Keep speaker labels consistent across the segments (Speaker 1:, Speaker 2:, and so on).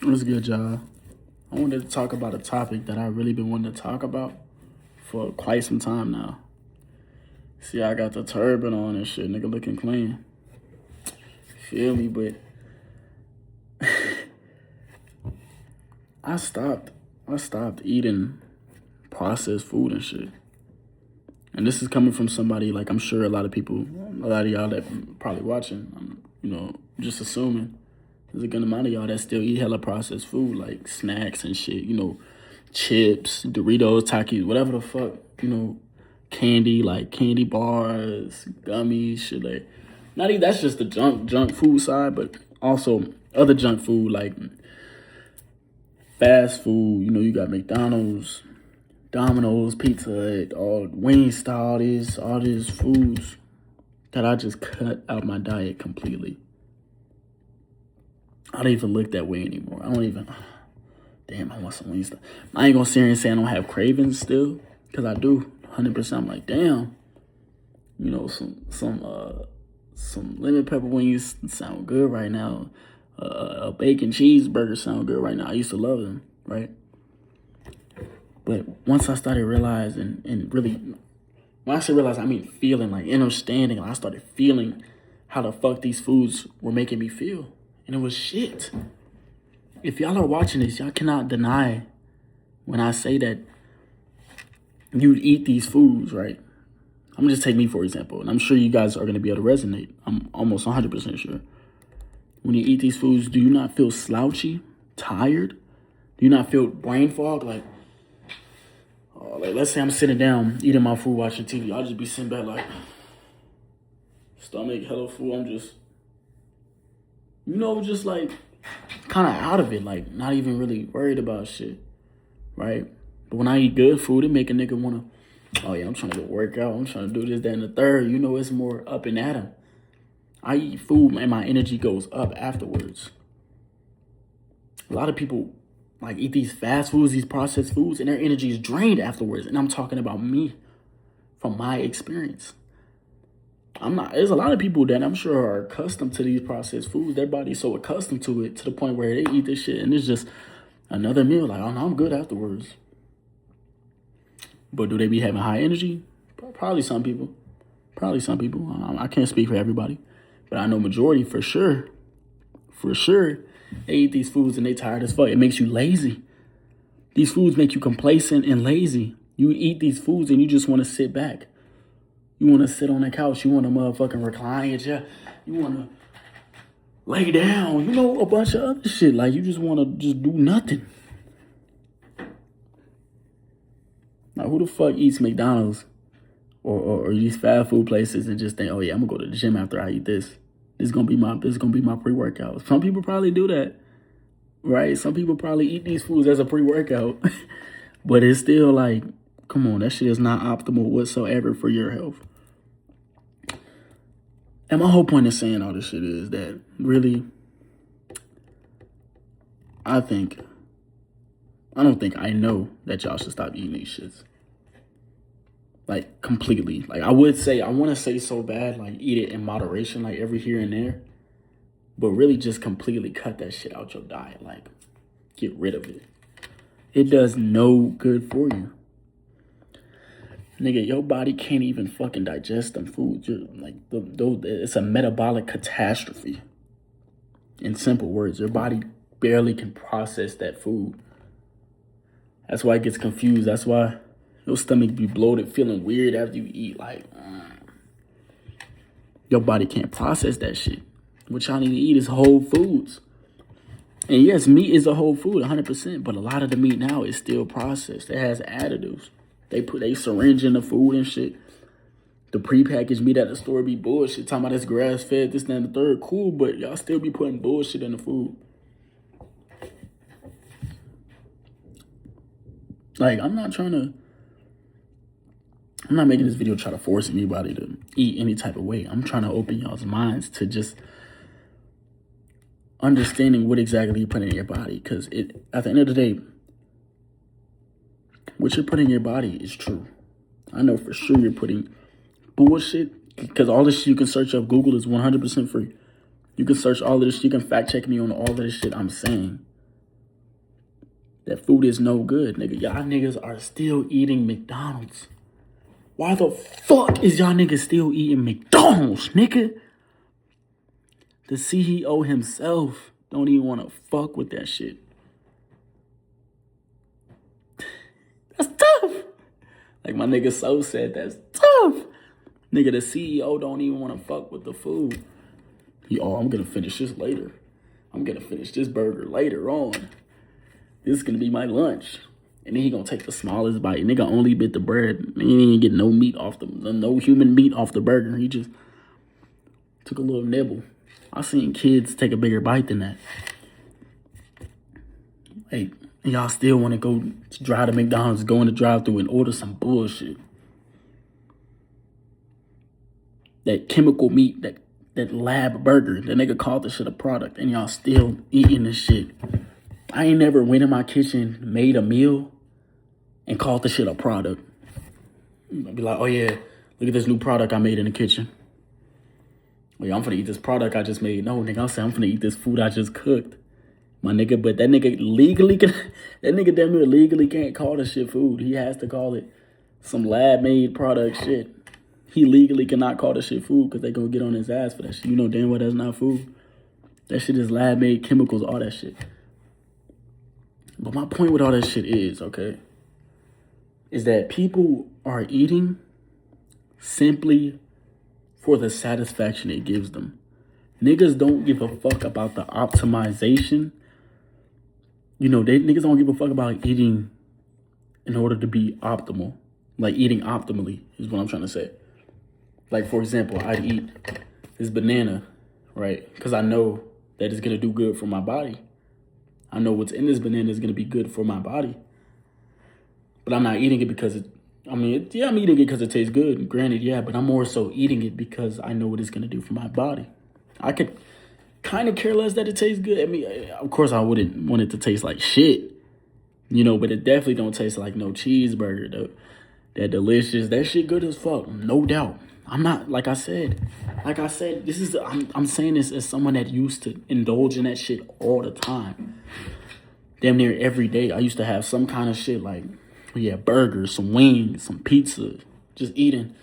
Speaker 1: What's good, y'all? I wanted to talk about a topic that I've really been wanting to talk about for quite some time now. See, I got the turban on and shit, nigga looking clean. Feel me? But I stopped. I stopped eating processed food and shit. And this is coming from somebody like I'm sure a lot of people, a lot of y'all that probably watching, just assuming there's a good amount of y'all that still eat hella processed food, like snacks and shit, chips, Doritos, Takis, whatever the fuck, candy, like candy bars, gummies, shit like. Not even that's just the junk food side, but also other junk food like fast food. You got McDonald's, Domino's, Pizza Hut, all Wingstop, all these foods that I just cut out my diet completely. I don't even look that way anymore. I don't even. Damn, I want some Wingstop. I ain't gonna sit here and say I don't have cravings still, cause I do. 100%. I'm like, damn. Some lemon pepper wings sound good right now. A bacon cheeseburger sound good right now. I used to love them, right? But once I started realizing, and really, when I say realize, I mean feeling, like understanding. I started feeling how the fuck these foods were making me feel. And it was shit. If y'all are watching this, y'all cannot deny when I say that you eat these foods, right? I'm gonna just take me for example, and I'm sure you guys are gonna be able to resonate. I'm almost 100% sure. When you eat these foods, do you not feel slouchy, tired? Do you not feel brain fog? Like let's say I'm sitting down eating my food, watching TV. I'll just be sitting back like stomach hella full. I'm just, just like kind of out of it, like not even really worried about shit, right? But when I eat good food, it make a nigga wanna, oh yeah, I'm trying to go work out. I'm trying to do this, that, and the third. It's more up and at 'em. I eat food and my energy goes up afterwards. A lot of people like eat these fast foods, these processed foods, and their energy is drained afterwards. And I'm talking about me from my experience. There's a lot of people that I'm sure are accustomed to these processed foods. Their body's so accustomed to it to the point where they eat this shit and it's just another meal. Like, oh no, I'm good afterwards. But do they be having high energy? Probably some people. I can't speak for everybody. But I know majority for sure, they eat these foods and they tired as fuck. It makes you lazy. These foods make you complacent and lazy. You eat these foods and you just want to sit back. You want to sit on the couch. You want to motherfucking recline your chair. You want to lay down. A bunch of other shit. Like, you just want to just do nothing. Now, who the fuck eats McDonald's or these fast food places and just think, oh yeah, I'm gonna go to the gym after I eat this. This is gonna be my pre-workout. Some people probably do that, right? Some people probably eat these foods as a pre-workout, but it's still like, come on, that shit is not optimal whatsoever for your health. And my whole point of saying all this shit is that really, I know that y'all should stop eating these shits. Like, completely. Like, I want to say so bad, like, eat it in moderation, like, every here and there. But really just completely cut that shit out your diet. Like, get rid of it. It does no good for you. Nigga, your body can't even fucking digest them foods. It's a metabolic catastrophe. In simple words, your body barely can process that food. That's why it gets confused. That's why your stomach be bloated, feeling weird after you eat. Like, your body can't process that shit. What y'all need to eat is whole foods. And yes, meat is a whole food, 100%. But a lot of the meat now is still processed. It has additives. They syringe in the food and shit. The prepackaged meat at the store be bullshit. Talking about this grass fed, this, that, and the third. Cool, but y'all still be putting bullshit in the food. Like, I'm not making this video try to force anybody to eat any type of way. I'm trying to open y'all's minds to just understanding what exactly you put in your body. Because at the end of the day, what you're putting in your body is true. I know for sure you're putting bullshit, because all this shit you can search up. Google is 100% free. You can search all of this. You can fact check me on all of this shit I'm saying. That food is no good, nigga. Y'all niggas are still eating McDonald's. Why the fuck is y'all niggas still eating McDonald's, nigga? The CEO himself don't even want to fuck with that shit. That's tough. Like my nigga So said, that's tough. Nigga, the CEO don't even want to fuck with the food. I'm going to finish this later. I'm going to finish this burger later on. This is going to be my lunch. And then he going to take the smallest bite. Nigga only bit the bread. He didn't get no meat off no human meat off the burger. He just took a little nibble. I seen kids take a bigger bite than that. Hey, y'all still want to go drive to McDonald's, go in the drive-thru and order some bullshit. That chemical meat, that lab burger, that nigga called the shit a product, and y'all still eating this shit. I ain't never went in my kitchen, made a meal, and called the shit a product. I'd be like, oh yeah, look at this new product I made in the kitchen. Oh yeah, I'm finna eat this product I just made. No, nigga, I'm saying I'm finna eat this food I just cooked. My nigga, but that nigga damn near legally can't call this shit food. He has to call it some lab-made product shit. He legally cannot call this shit food because they gonna get on his ass for that shit. You know damn well that's not food. That shit is lab-made chemicals, all that shit. But my point with all that shit is, okay, is that people are eating simply for the satisfaction it gives them. Niggas don't give a fuck about the optimization. You know, niggas don't give a fuck about eating in order to be optimal. Like eating optimally is what I'm trying to say. Like, for example, I'd eat this banana, right? Because I know that it's going to do good for my body. I know what's in this banana is going to be good for my body. But I'm not eating it because I'm eating it because it tastes good. Granted, yeah, but I'm more so eating it because I know what it's going to do for my body. I could kind of care less that it tastes good. I mean, of course, I wouldn't want it to taste like shit, you know, but it definitely don't taste like no cheeseburger, though. That delicious. That shit good as fuck, no doubt. I'm not, like I said, I'm saying this as someone that used to indulge in that shit all the time. Damn near every day. I used to have some kind of shit like, yeah, burgers, some wings, some pizza, just eating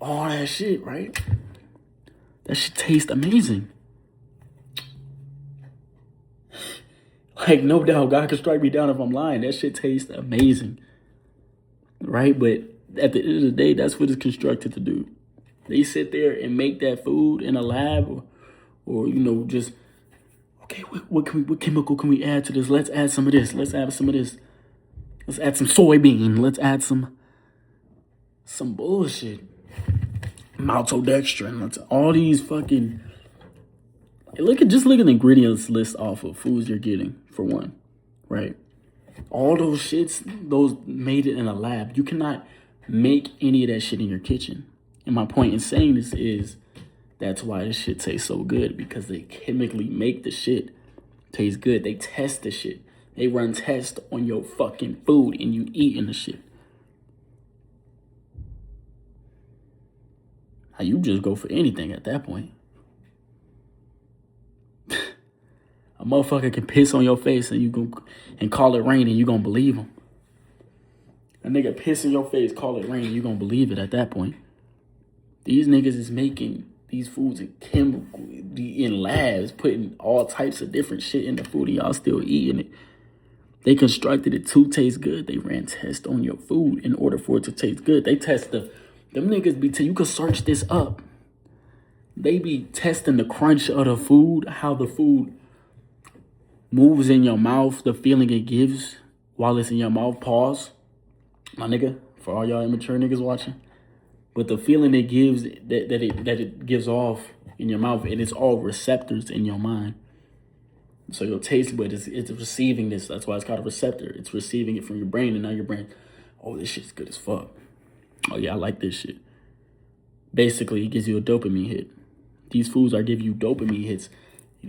Speaker 1: all that shit, right? That shit tastes amazing. Like, no doubt, God can strike me down if I'm lying. That shit tastes amazing, right? But at the end of the day, that's what it's constructed to do. They sit there and make that food in a lab or you know, just, okay, what chemical can we add to this? Let's add some of this. Let's add some of this. Let's add some soybean. Let's add some bullshit. Maltodextrin. Let's all these fucking. Look at the ingredients list off of foods you're getting, for one, right? All those shits, those made it in a lab. You cannot make any of that shit in your kitchen. And my point in saying this is that's why this shit tastes so good, because they chemically make the shit taste good. They test the shit. They run tests on your fucking food and you eating the shit. Now you just go for anything at that point. A motherfucker can piss on your face and call it rain and you gonna believe him. A nigga piss in your face, call it rain, and you gonna believe it at that point. These niggas is making these foods in labs, putting all types of different shit in the food and y'all still eating it. They constructed it to taste good. They ran tests on your food in order for it to taste good. They test them niggas you can search this up. They be testing the crunch of the food, how the food moves in your mouth, the feeling it gives while it's in your mouth. Pause, my nigga, for all y'all immature niggas watching. But the feeling it gives, that it gives off in your mouth, and it's all receptors in your mind. So your taste bud it's receiving this. That's why it's called a receptor. It's receiving it from your brain, and now your brain, oh, this shit's good as fuck. Oh yeah, I like this shit. Basically, it gives you a dopamine hit. These foods are giving you dopamine hits,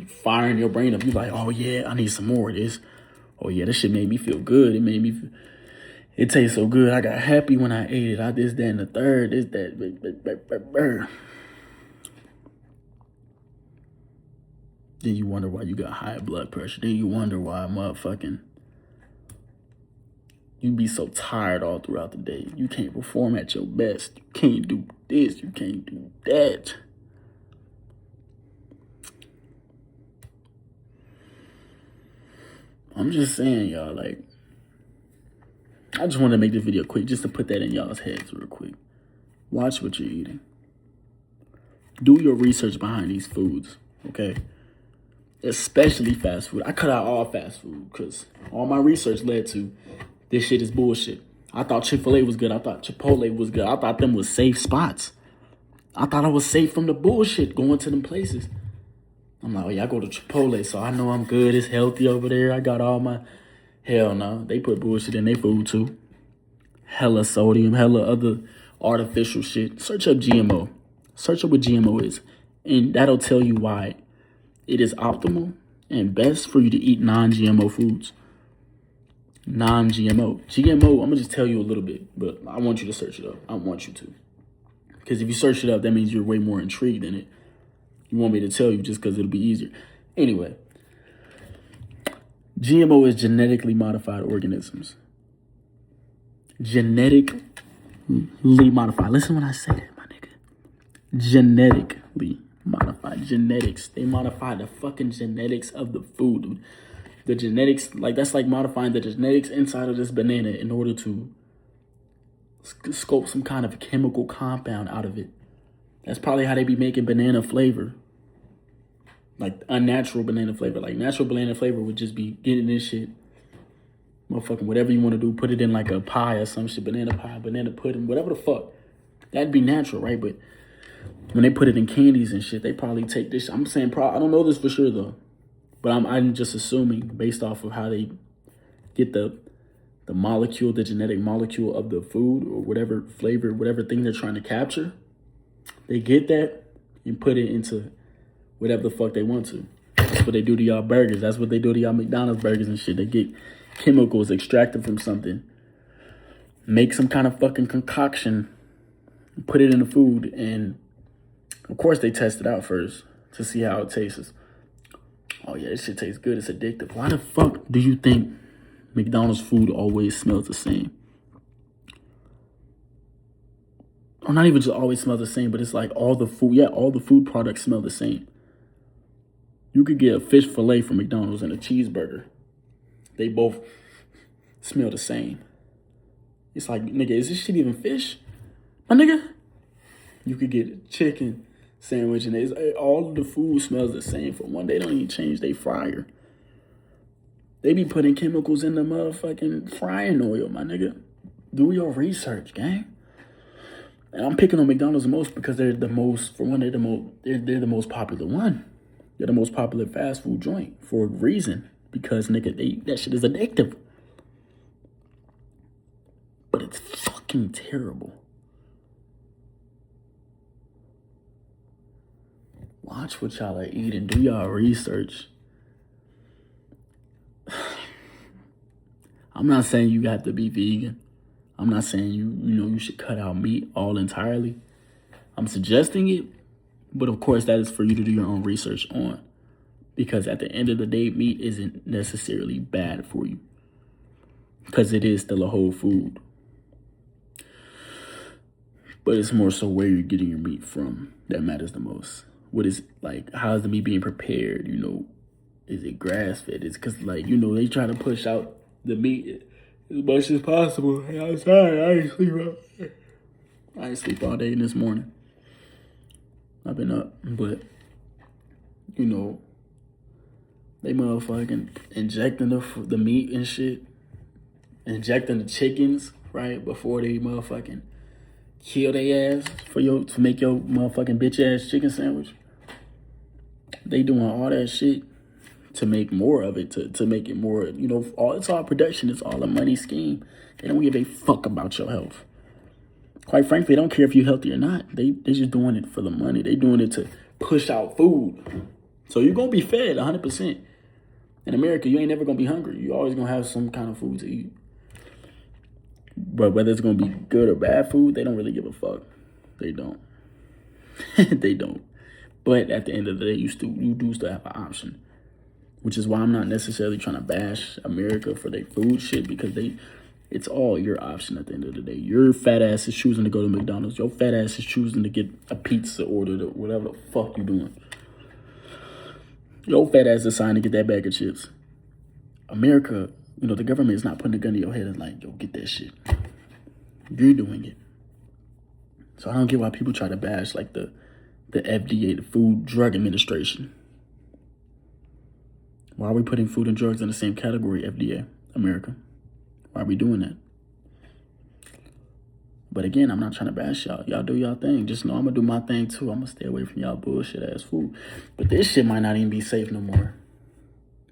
Speaker 1: firing your brain up. You're like, oh yeah, I need some more of this. Oh yeah, this shit made me feel good. It tastes so good. I got happy when I ate it. I this, that, and the third. This, that. Then you wonder why you got high blood pressure. Then you wonder why motherfucking You be so tired all throughout the day. You can't perform at your best. You can't do this. You can't do that. I'm just saying, y'all, like, I just want to make this video quick just to put that in y'all's heads real quick. Watch what you're eating. Do your research behind these foods, okay? Especially fast food. I cut out all fast food because all my research led to this shit is bullshit. I thought Chick-fil-A was good. I thought Chipotle was good. I thought them was safe spots. I thought I was safe from the bullshit going to them places. I'm like, oh yeah, I go to Chipotle, so I know I'm good. It's healthy over there. I got all my... Hell no. They put bullshit in their food too. Hella sodium, hella other artificial shit. Search up GMO. Search up what GMO is. And that'll tell you why it is optimal and best for you to eat non-GMO foods. Non-GMO. GMO, I'm going to just tell you a little bit, but I want you to search it up. I want you to. Because if you search it up, that means you're way more intrigued in it. You want me to tell you just because it'll be easier. Anyway, GMO is genetically modified organisms. Genetically modified. Listen when I say that, my nigga. Genetically modified. Genetics. They modify the fucking genetics of the food, dude. The genetics, like, that's like modifying the genetics inside of this banana in order to scope some kind of chemical compound out of it. That's probably how they be making banana flavor. Like unnatural banana flavor. Like natural banana flavor would just be getting this shit. Motherfucking whatever you want to do. Put it in like a pie or some shit. Banana pie, banana pudding, whatever the fuck. That'd be natural, right? But when they put it in candies and shit, they probably take this. I'm saying, I don't know this for sure though. But I'm just assuming based off of how they get the molecule, the genetic molecule of the food or whatever flavor, whatever thing they're trying to capture. They get that and put it into whatever the fuck they want to. That's what they do to y'all burgers. That's what they do to y'all McDonald's burgers and shit. They get chemicals extracted from something, make some kind of fucking concoction, put it in the food, and of course they test it out first to see how it tastes. Oh yeah, this shit tastes good. It's addictive. Why the fuck do you think McDonald's food always smells the same? Or not even just always smells the same, but it's like all the food, all the food products smell the same. You could get a fish fillet from McDonald's and a cheeseburger. They both smell the same. It's like, nigga, is this shit even fish? My nigga? You could get a chicken sandwich and all of the food smells the same. For one, they don't even change their fryer. They be putting chemicals in the motherfucking frying oil, my nigga. Do your research, gang. And I'm picking on McDonald's the most because they're the most, for one, they're the most popular one. They're the most popular fast food joint for a reason. Because, nigga, that shit is addictive. But it's fucking terrible. Watch what y'all are eating. Do y'all research. I'm not saying you have to be vegan. I'm not saying you should cut out meat all entirely. I'm suggesting it, but of course that is for you to do your own research on. Because at the end of the day, meat isn't necessarily bad for you. Because it is still a whole food. But it's more so where you're getting your meat from that matters the most. What is, like, how is the meat being prepared? Is it grass-fed? It's because, like, they try to push out the meat as much as possible. Hey, I'm sorry, I ain't sleep all day this morning. I've been up, but, they motherfucking injecting the meat and shit. Injecting the chickens, right, before they motherfucking kill their ass to make your motherfucking bitch-ass chicken sandwich. They doing all that shit to make more of it, to make it more, it's all production. It's all a money scheme. They don't give a fuck about your health. Quite frankly, they don't care if you're healthy or not. They just doing it for the money. They doing it to push out food. So you're going to be fed 100%. In America, you ain't never going to be hungry. You always going to have some kind of food to eat. But whether it's going to be good or bad food, they don't really give a fuck. They don't. They don't. But at the end of the day, you do still have an option. Which is why I'm not necessarily trying to bash America for their food shit, because It's all your option at the end of the day. Your fat ass is choosing to go to McDonald's. Your fat ass is choosing to get a pizza ordered or whatever the fuck you doing. Your fat ass is deciding to get that bag of chips. America, you know, the government is not putting a gun to your head and like, yo, get that shit. You're doing it. So I don't get why people try to bash like the FDA, the Food Drug Administration. Why are we putting food and drugs in the same category, FDA, America? Why are we doing that? But again, I'm not trying to bash y'all. Y'all do y'all thing. Just know I'm going to do my thing too. I'm going to stay away from y'all bullshit ass food. But this shit might not even be safe no more.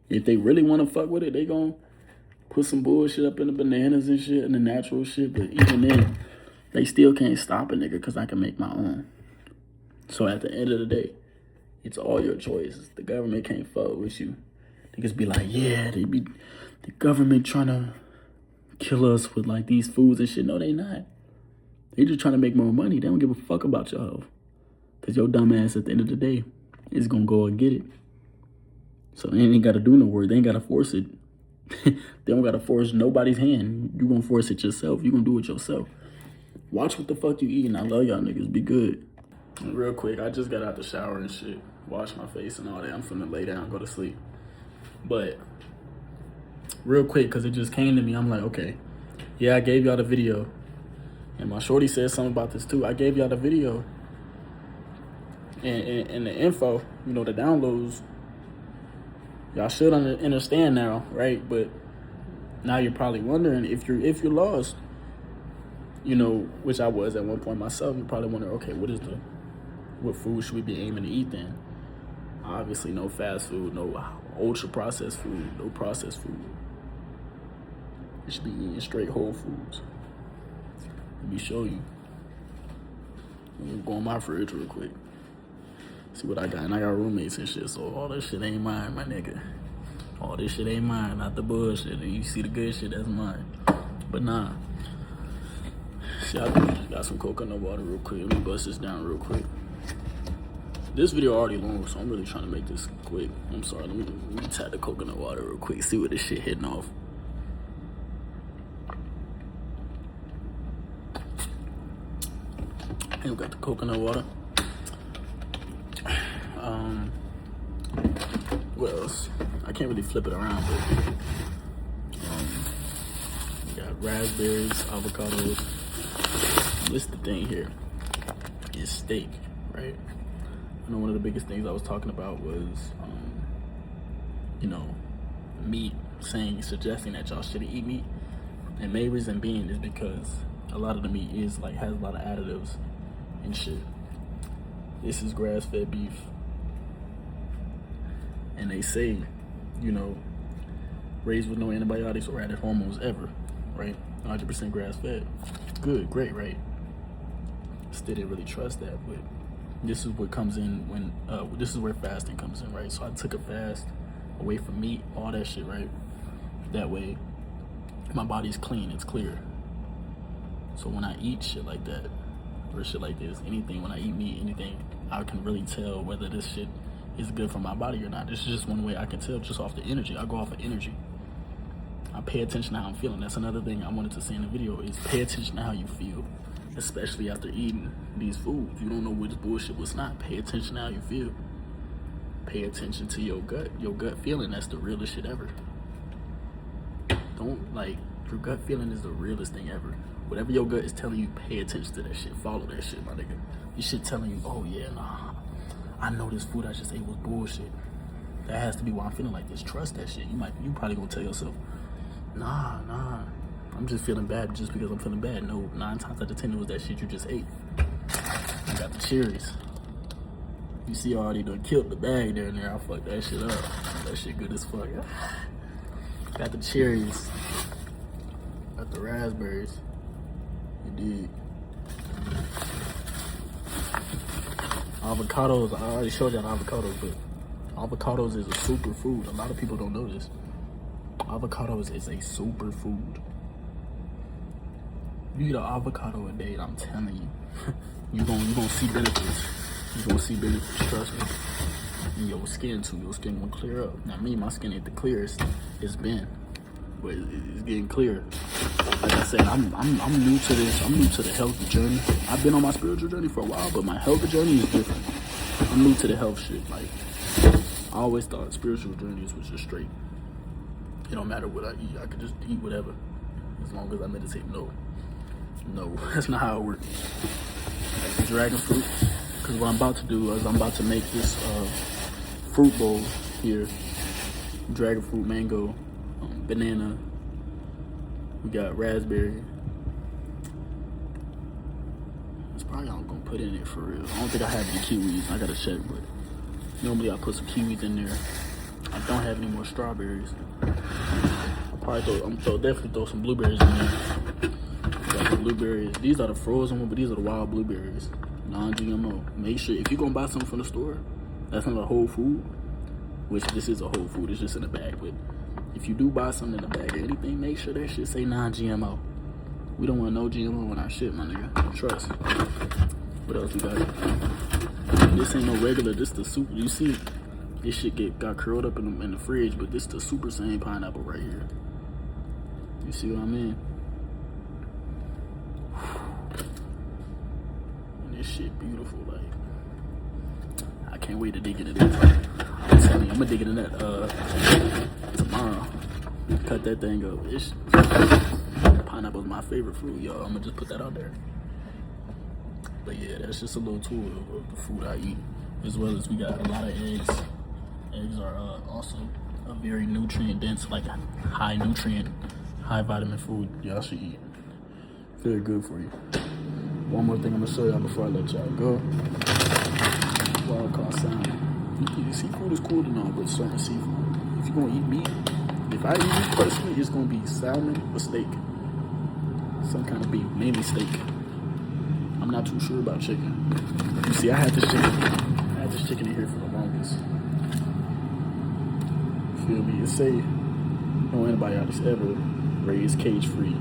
Speaker 1: If they really want to fuck with it, they going to put some bullshit up in the bananas and shit and the natural shit. But even then, they still can't stop a nigga because I can make my own. So at the end of the day, it's all your choices. The government can't fuck with you. Niggas be like, yeah, they be the government trying to kill us with like these foods and shit. No, they not. They just trying to make more money. They don't give a fuck about your health. Because your dumb ass at the end of the day is going to go and get it. So they ain't got to do no work. They ain't got to force it. They don't got to force nobody's hand. You going to force it yourself. You going to do it yourself. Watch what the fuck you eating. I love y'all niggas. Be good. And real quick, I just got out the shower and shit. Wash my face and all that. I'm finna lay down and go to sleep. But real quick, because it just came to me, I'm like, okay, yeah, I gave y'all the video. And my shorty said something about this too. I gave y'all the video and the info, you know, the downloads. Y'all should understand now, right? But now you're probably wondering if you're lost, you know, which I was at one point myself. You're probably wondering, okay, what food should we be aiming to eat then? Obviously, no fast food, no ultra processed food, no processed food. You should be eating straight whole foods. Let me show you. Let me go on my fridge real quick. See what I got. And I got roommates and shit, so all this shit ain't mine, my nigga. All this shit ain't mine, not the bullshit. And you see the good shit, that's mine. But nah. See, I got some coconut water real quick. Let me bust this down real quick. This video already long, so I'm really trying to make this quick. I'm sorry, let me tap the coconut water real quick, see what this shit hitting off. And we got the coconut water. What else? I can't really flip it around, but we got raspberries, avocados. This the thing here is steak, right? I know one of the biggest things I was talking about was, you know, meat, suggesting that y'all shouldn't eat meat. And main reason being is because a lot of the meat is like, has a lot of additives and shit. This is grass-fed beef. And they say, you know, raised with no antibiotics or added hormones ever, right? 100% grass-fed. Good, great, right? Still didn't really trust that, but this is what comes in when, this is where fasting comes in, right? So I took a fast away from meat, all that shit, right? That way, my body's clean, it's clear. So when I eat shit like that, or shit like this, anything, when I eat meat, anything, I can really tell whether this shit is good for my body or not. This is just one way I can tell, just off the energy. I go off of energy. I pay attention to how I'm feeling. That's another thing I wanted to say in the video, is pay attention to how you feel, especially after eating these foods. You don't know what's bullshit, what's not. Pay attention to how you feel. Pay attention to your gut feeling. That's the realest shit ever. Don't, like, your gut feeling is the realest thing ever. Whatever your gut is telling you, pay attention to that shit. Follow that shit, my nigga. This shit telling you, oh yeah, nah, I know this food I just ate was bullshit. That has to be why I'm feeling like this. Trust that shit. You probably gonna tell yourself, nah, I'm just feeling bad just because I'm feeling bad. No, 9 times out of 10 it was that shit you just ate. I got the cherries. You see, I already done killed the bag there and there. I fucked that shit up. That shit good as fuck. Got the cherries. Got the raspberries. You dig? Avocados, I already showed y'all avocados, but avocados is a super food. A lot of people don't know this. Avocados is a super food. You eat an avocado a day, I'm telling you, you gonna see benefits. You gonna see benefits, trust me. And your skin too. Your skin gonna clear up. Now me, my skin ain't the clearest it's been. but it's getting clear. Like I said, I'm new to this. I'm new to the health journey. I've been on my spiritual journey for a while, but my health journey is different. I'm new to the health shit. Like, I always thought spiritual journeys was just straight. It don't matter what I eat. I could just eat whatever, as long as I meditate. No, that's not how it works. Dragon fruit. Because what I'm about to do is I'm about to make this fruit bowl here. Dragon fruit, mango, banana. We got raspberry. That's probably all I'm gonna put in it for real. I don't think I have any kiwis. I gotta check, but normally I put some kiwis in there. I don't have any more strawberries. Definitely throw some blueberries in there. Got the blueberries. These are the frozen ones, but these are the wild blueberries. Non-GMO. Make sure if you're gonna buy something from the store, that's not a whole food, which this is a whole food, it's just in a bag. But if you do buy something in a bag or anything, make sure that shit say non-GMO. We don't want no GMO in our shit, my nigga. Trust. What else we got? This ain't no regular, this the super. You see, this shit got curled up in the fridge, but this the Super Saiyan pineapple right here. You see what I mean? This shit beautiful, like I can't wait to dig into this. I'm telling you, I'm gonna dig into that tomorrow. Cut that thing up. Pineapple's my favorite fruit, y'all. I'm gonna just put that out there. But yeah, that's just a little tour of the food I eat, as well as we got a lot of eggs. Eggs are also a very nutrient dense, like high nutrient, high vitamin food y'all should eat. Very good for you. One more thing I'm gonna show y'all before I let y'all go. Wild caught salmon. Seafood is cool and all, but certain seafood. If you're gonna eat meat, if I eat meat personally, it's gonna be salmon or steak. Some kind of beef, mainly steak. I'm not too sure about chicken. You see, I had this chicken in here for the longest. Feel me? It say no antibiotics ever raised cage-free,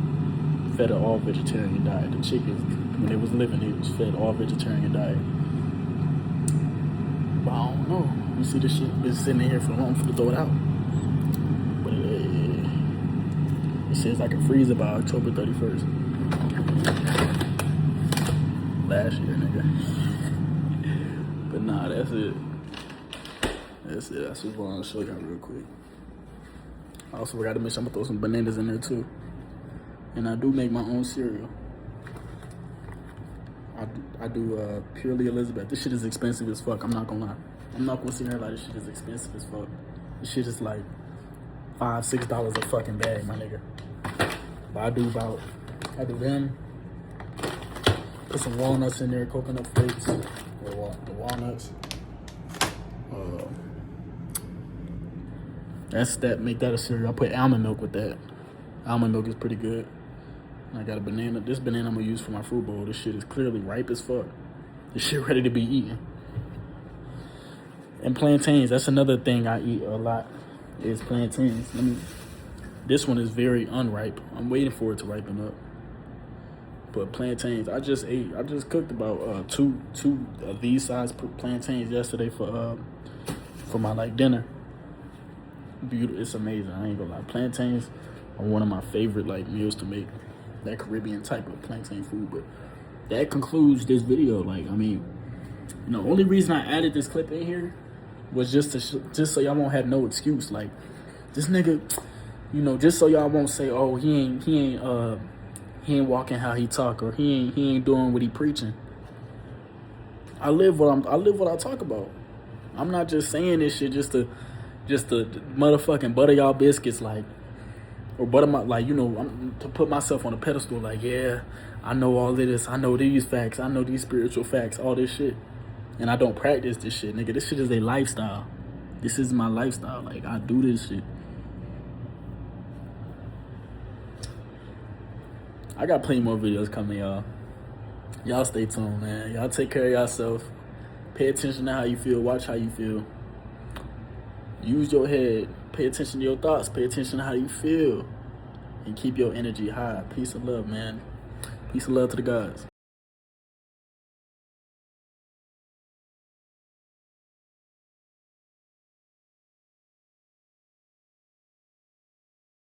Speaker 1: fed an all-vegetarian diet. The chickens, when they was living, it was fed all-vegetarian diet. But I don't know. You see this shit been sitting in here for long for to throw it out. But it says I can freeze it by October 31st. Last year, nigga. But nah, that's it. That's it. That's what I want to show y'all real quick. I also forgot to mention I'm gonna throw some bananas in there too. And I do make my own cereal. I do Purely Elizabeth. This shit is expensive as fuck. I'm not gonna lie. I'm not gonna sit here like this shit is expensive as fuck. This shit is like $5-6 a fucking bag, my nigga. But I do them. Put some walnuts in there, coconut flakes, the walnuts. Make that a cereal. I put almond milk with that. Almond milk is pretty good. And I got a banana. This banana I'm gonna use for my fruit bowl. This shit is clearly ripe as fuck. This shit ready to be eaten. And plantains, that's another thing I eat a lot, is plantains. This one is very unripe. I'm waiting for it to ripen up. But plantains, I just cooked about two of these size plantains yesterday for my like dinner. Beautiful, it's amazing. I ain't gonna lie. Plantains are one of my favorite like meals to make. That Caribbean type of plantain food. But that concludes this video. Like, I mean, the only reason I added this clip in here was just so y'all won't have no excuse. Like, this nigga, just so y'all won't say, oh, he ain't walking how he talk, or he ain't doing what he preaching. I live what I talk about. I'm not just saying this shit just to motherfucking butter y'all biscuits, like, or butter my, like, to put myself on a pedestal, like, yeah, I know all of this, I know these facts, I know these spiritual facts, all this shit, and I don't practice this shit, nigga. This shit is a lifestyle. This is my lifestyle. Like, I do this shit. I got plenty more videos coming, y'all. Y'all stay tuned, man. Y'all take care of yourself. Pay attention to how you feel. Watch how you feel. Use your head. Pay attention to your thoughts. Pay attention to how you feel. And keep your energy high. Peace and love, man. Peace and love to the gods.